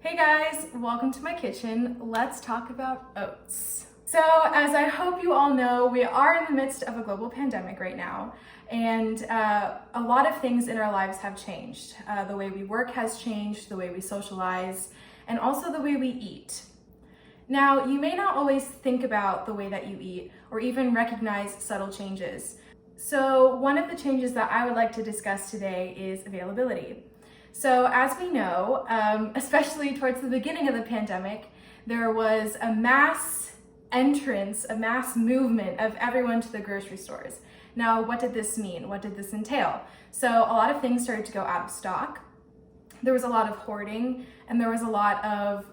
Hey guys, welcome to my kitchen. Let's talk about oats. So as I hope you all know, we are in the midst of a global pandemic right now, and a lot of things in our lives have changed. The way we work has changed, the way we socialize, and also the way we eat. Now, you may not always think about the way that you eat or even recognize subtle changes. So one of the changes that I would like to discuss today is availability. So as we know, especially towards the beginning of the pandemic, there was a mass entrance, a mass movement of everyone to the grocery stores. Now, what did this mean? What did this entail? So a lot of things started to go out of stock. There was a lot of hoarding, and there was a lot of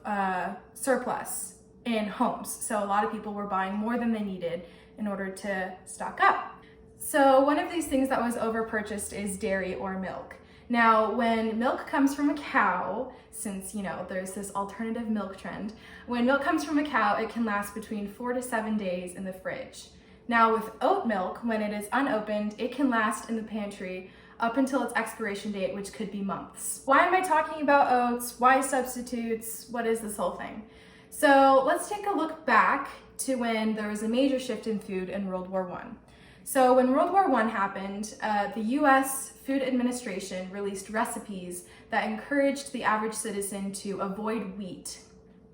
surplus in homes. So a lot of people were buying more than they needed in order to stock up. So one of these things that was overpurchased is dairy or milk. Now, when milk comes from a cow, since, there's this alternative milk trend, when milk comes from a cow, it can last between 4 to 7 days in the fridge. Now, with oat milk, when it is unopened, it can last in the pantry up until its expiration date, which could be months. Why am I talking about oats? Why substitutes? What is this whole thing? So let's take a look back to when there was a major shift in food in World War I. So when World War I happened, the US Food Administration released recipes that encouraged the average citizen to avoid wheat.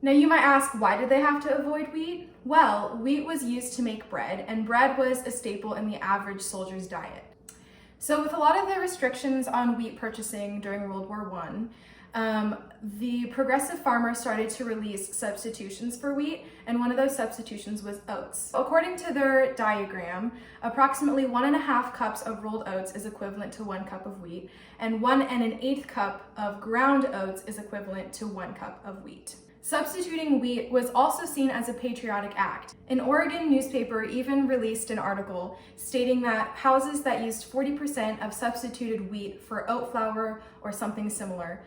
Now you might ask, why did they have to avoid wheat? Well, wheat was used to make bread, and bread was a staple in the average soldier's diet. So with a lot of the restrictions on wheat purchasing during World War I, the progressive farmers started to release substitutions for wheat, and one of those substitutions was oats. According to their diagram, approximately 1.5 cups of rolled oats is equivalent to 1 cup of wheat, and 1 1/8 cup of ground oats is equivalent to 1 cup of wheat. Substituting wheat was also seen as a patriotic act. An Oregon newspaper even released an article stating that houses that used 40% of substituted wheat for oat flour or something similar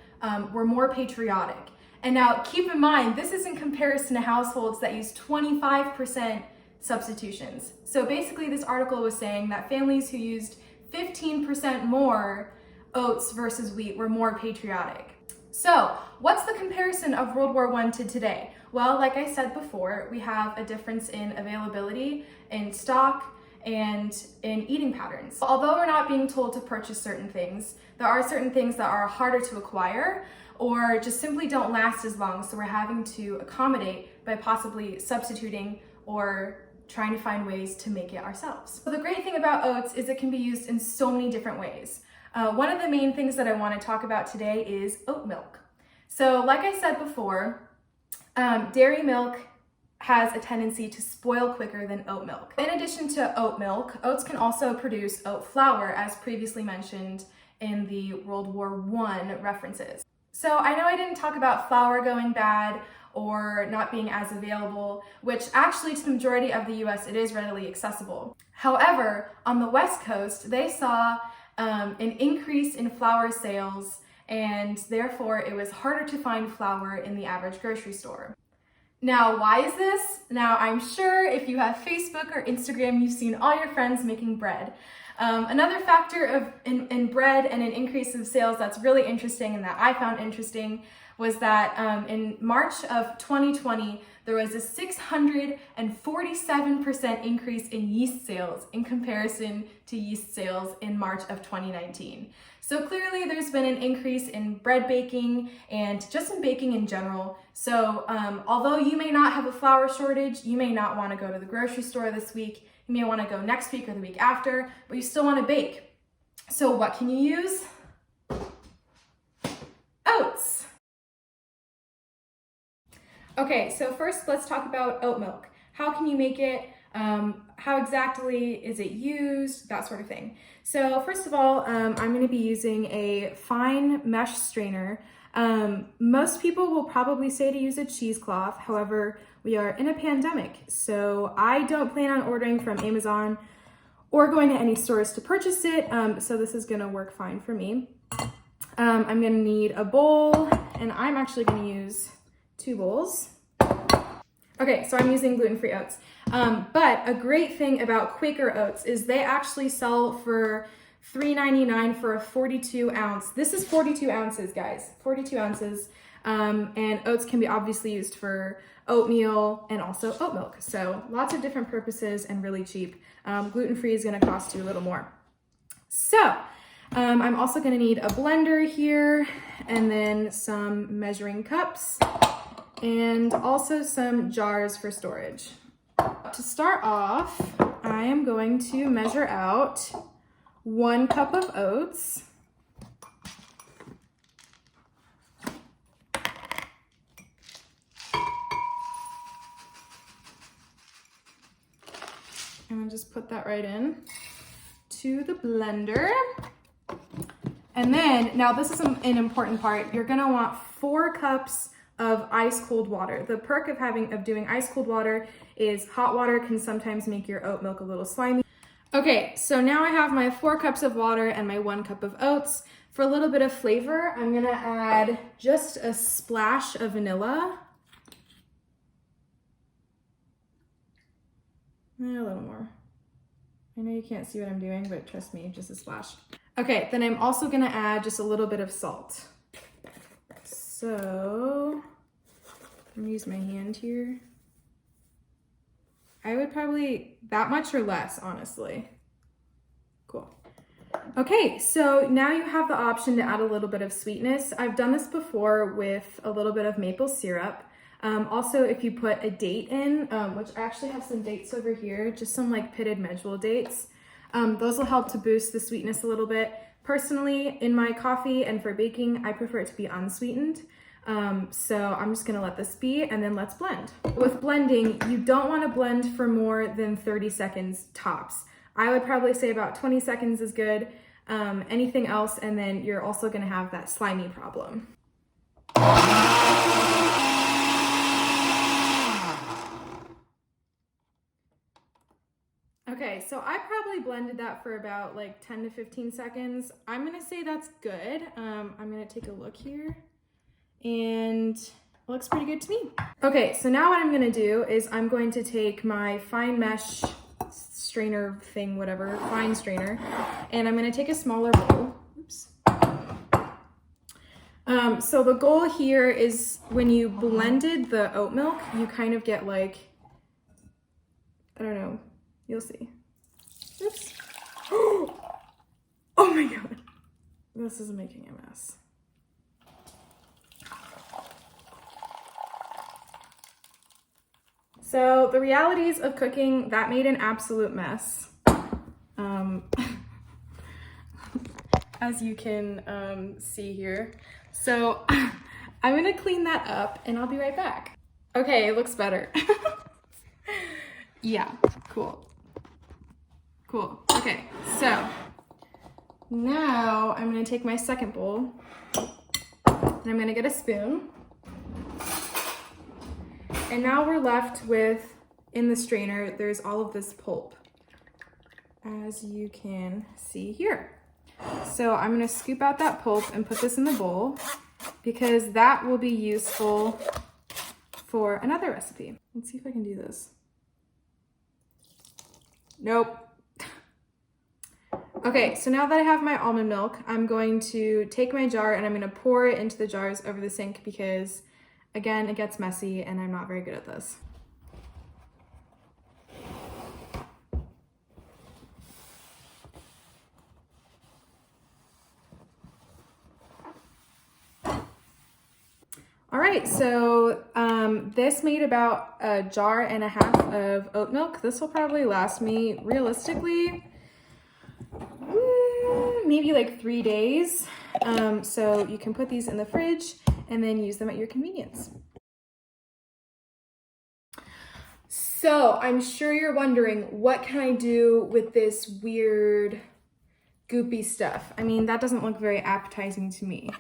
were more patriotic. And now keep in mind, this is in comparison to households that use 25% substitutions. So basically this article was saying that families who used 15% more oats versus wheat were more patriotic. So, what's the comparison of World War I to today? Well, like I said before, we have a difference in availability, in stock, and in eating patterns. Although we're not being told to purchase certain things, there are certain things that are harder to acquire or just simply don't last as long, so we're having to accommodate by possibly substituting or trying to find ways to make it ourselves. So the great thing about oats is it can be used in so many different ways. One of the main things that I want to talk about today is oat milk. So like I said before, dairy milk has a tendency to spoil quicker than oat milk. In addition to oat milk, oats can also produce oat flour, as previously mentioned in the World War I references. So I know I didn't talk about flour going bad or not being as available, which actually to the majority of the US it is readily accessible. However, on the West Coast, they saw an increase in flour sales, and therefore it was harder to find flour in the average grocery store. Now, why is this? Now, I'm sure if you have Facebook or Instagram, you've seen all your friends making bread. Another factor in bread and an increase of sales that's really interesting and that I found interesting was that in March of 2020, there was a 647% increase in yeast sales in comparison to yeast sales in March of 2019. So clearly there's been an increase in bread baking and just in baking in general. So although you may not have a flour shortage, you may not want to go to the grocery store this week, you may want to go next week or the week after, but you still want to bake. So what can you use? Oats. Okay, so first let's talk about oat milk. How can you make it? How exactly is it used? That sort of thing. So first of all, I'm going to be using a fine mesh strainer. Most people will probably say to use a cheesecloth. However, we are in a pandemic, so I don't plan on ordering from Amazon or going to any stores to purchase it. So this is going to work fine for me. I'm going to need a bowl, and I'm actually going to use 2 bowls. Okay, so I'm using gluten-free oats. But a great thing about Quaker oats is they actually sell for $3.99 for a 42 ounce. This is 42 ounces, guys, 42 ounces. And oats can be obviously used for oatmeal and also oat milk. So lots of different purposes and really cheap. Gluten-free is gonna cost you a little more. So I'm also gonna need a blender here and then some measuring cups and also some jars for storage. To start off, I am going to measure out 1 cup of oats. And I'll just put that right in to the blender. And then, now this is an important part, you're gonna want 4 cups of ice cold water. The perk of doing ice cold water is hot water can sometimes make your oat milk a little slimy. Okay, so now I have my 4 cups of water and my 1 cup of oats. For a little bit of flavor, I'm gonna add just a splash of vanilla. And a little more. I know you can't see what I'm doing, but trust me, just a splash. Okay, then I'm also gonna add just a little bit of salt. So, I'm gonna use my hand here. I would probably, that much or less, honestly. Cool. Okay, so now you have the option to add a little bit of sweetness. I've done this before with a little bit of maple syrup. Also, if you put a date in, which I actually have some dates over here, just some like pitted medjool dates. Those will help to boost the sweetness a little bit. Personally, in my coffee and for baking, I prefer it to be unsweetened. So I'm just gonna let this be and then let's blend. With blending, you don't wanna blend for more than 30 seconds tops. I would probably say about 20 seconds is good. Anything else, and then you're also gonna have that slimy problem. Okay, so I probably blended that for about like 10 to 15 seconds. I'm gonna say that's good. I'm gonna take a look here and it looks pretty good to me. Okay, so now what I'm gonna do is I'm going to take my fine mesh strainer thing, whatever, fine strainer, and I'm gonna take a smaller bowl. Oops. So the goal here is when you blended the oat milk, you kind of get like, I don't know, you'll see. Oops. Oh my God. This is making a mess. So the realities of cooking, that made an absolute mess. As you can see here. So I'm gonna clean that up and I'll be right back. Okay, it looks better. Yeah, cool. Cool, okay, so now I'm gonna take my second bowl and I'm gonna get a spoon. And now we're left with, in the strainer, there's all of this pulp, as you can see here. So I'm gonna scoop out that pulp and put this in the bowl because that will be useful for another recipe. Let's see if I can do this. Nope. Okay, so now that I have my almond milk, I'm going to take my jar and I'm gonna pour it into the jars over the sink because, again, it gets messy and I'm not very good at this. All right, so this made about a jar and a half of oat milk. This will probably last me, realistically, maybe like 3 days. So you can put these in the fridge and then use them at your convenience. So I'm sure you're wondering, what can I do with this weird goopy stuff? I mean, that doesn't look very appetizing to me.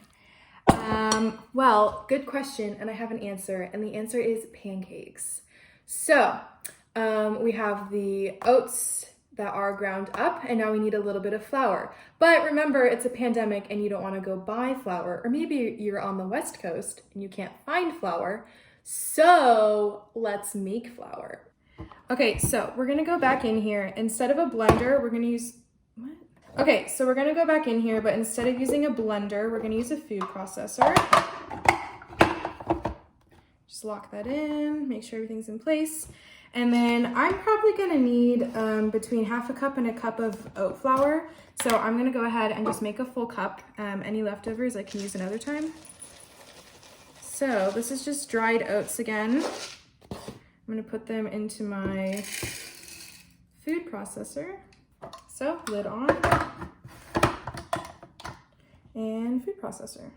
Well, good question, and I have an answer, and the answer is pancakes. So, we have the oats that are ground up, and now we need a little bit of flour. But remember, it's a pandemic, and you don't want to go buy flour, or maybe you're on the West Coast, and you can't find flour, so let's make flour. Okay, so we're gonna go back in here. Instead of a blender, we're gonna use, what? Okay, so we're gonna go back in here, but instead of using a blender, we're gonna use a food processor. Just lock that in, make sure everything's in place. And then I'm probably gonna need between half a cup and a cup of oat flour. So I'm gonna go ahead and just make a full cup. Any leftovers I can use another time. So this is just dried oats again. I'm gonna put them into my food processor. So lid on and food processor.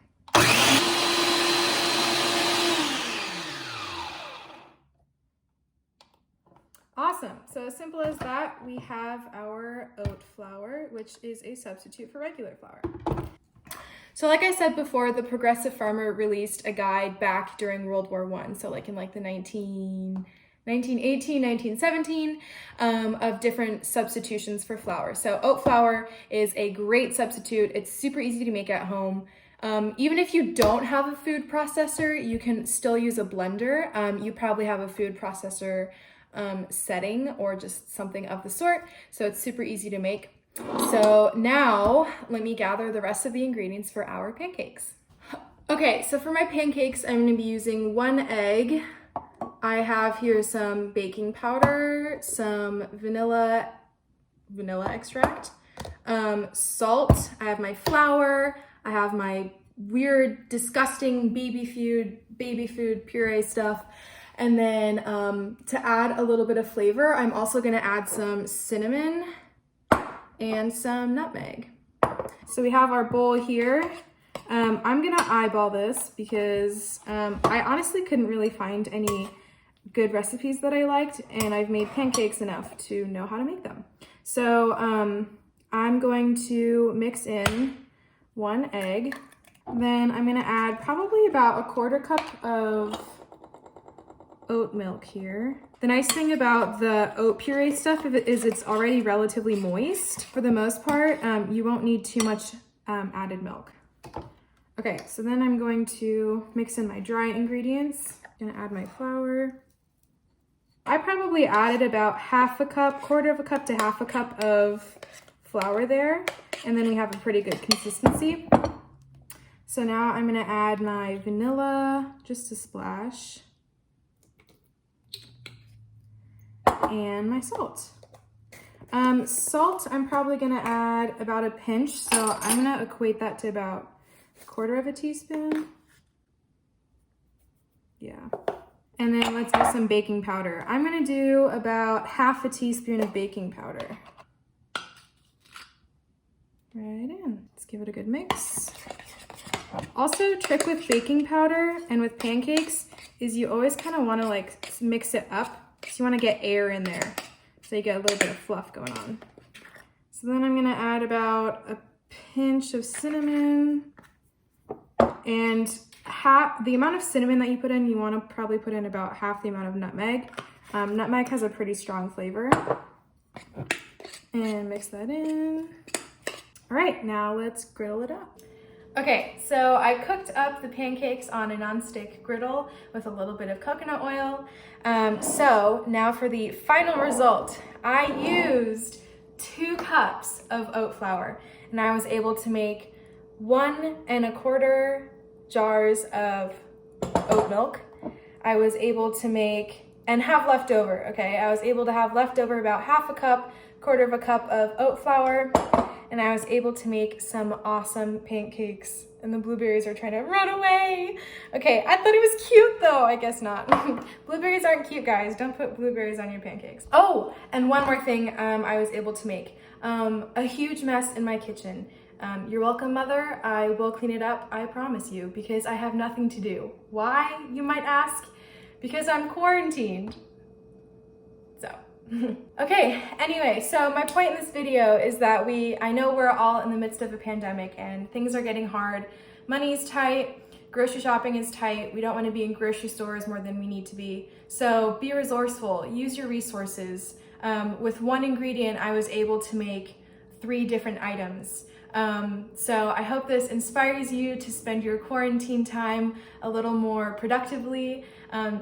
Awesome. So as simple as that, we have our oat flour, which is a substitute for regular flour. So like I said before, the Progressive Farmer released a guide back during World War I. So like in like the 1918, 1917, of different substitutions for flour. So oat flour is a great substitute. It's super easy to make at home. Even if you don't have a food processor, you can still use a blender. You probably have a food processor setting or just something of the sort. So it's super easy to make. So now let me gather the rest of the ingredients for our pancakes. Okay, so for my pancakes, I'm going to be using 1 egg. I have here some baking powder, some vanilla extract, salt. I have my flour. I have my weird, disgusting baby food puree stuff. And then to add a little bit of flavor, I'm also going to add some cinnamon and some nutmeg. So we have our bowl here. I'm gonna eyeball this because I honestly couldn't really find any good recipes that I liked, and I've made pancakes enough to know how to make them. So I'm going to mix in 1 egg. Then I'm gonna add probably about 1/4 cup of oat milk here. The nice thing about the oat puree stuff is it's already relatively moist. For the most part, you won't need too much added milk. Okay, so then I'm going to mix in my dry ingredients. I'm gonna add my flour. I probably added about 1/2 cup, 1/4 cup to 1/2 cup of flour there, and then we have a pretty good consistency. So now I'm gonna add my vanilla, just a splash, and my salt. Salt, I'm probably gonna add about a pinch, so I'm gonna equate that to about 1/4 teaspoon. Yeah. And then let's do some baking powder. I'm gonna do about 1/2 teaspoon of baking powder. Right in. Let's give it a good mix. Also, trick with baking powder and with pancakes is you always kind of want to like mix it up. So you want to get air in there so you get a little bit of fluff going on. So then I'm going to add about a pinch of cinnamon, and the amount of cinnamon that you put in, you want to probably put in about 1/2 the amount of nutmeg. Nutmeg has a pretty strong flavor. And mix that in. All right, now let's griddle it up. Okay, so I cooked up the pancakes on a nonstick griddle with a little bit of coconut oil. So now for the final result, I used 2 cups of oat flour, and I was able to make 1 1/4 jars of oat milk. I was able to make, and have leftover, okay? I was able to have leftover about 1/2 cup, 1/4 cup of oat flour, and I was able to make some awesome pancakes. And the blueberries are trying to run away. Okay, I thought it was cute though. I guess not. Blueberries aren't cute, guys. Don't put blueberries on your pancakes. Oh, and one more thing I was able to make. A huge mess in my kitchen. You're welcome, Mother. I will clean it up, I promise you, because I have nothing to do. Why, you might ask? Because I'm quarantined. So. Okay, anyway, so my point in this video is that I know we're all in the midst of a pandemic and things are getting hard. Money's tight, grocery shopping is tight. We don't want to be in grocery stores more than we need to be. So be resourceful, use your resources. With 1 ingredient, I was able to make 3 different items. So I hope this inspires you to spend your quarantine time a little more productively.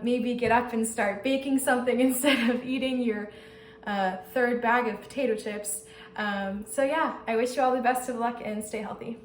Maybe get up and start baking something instead of eating your 3rd bag of potato chips. So yeah, I wish you all the best of luck and stay healthy.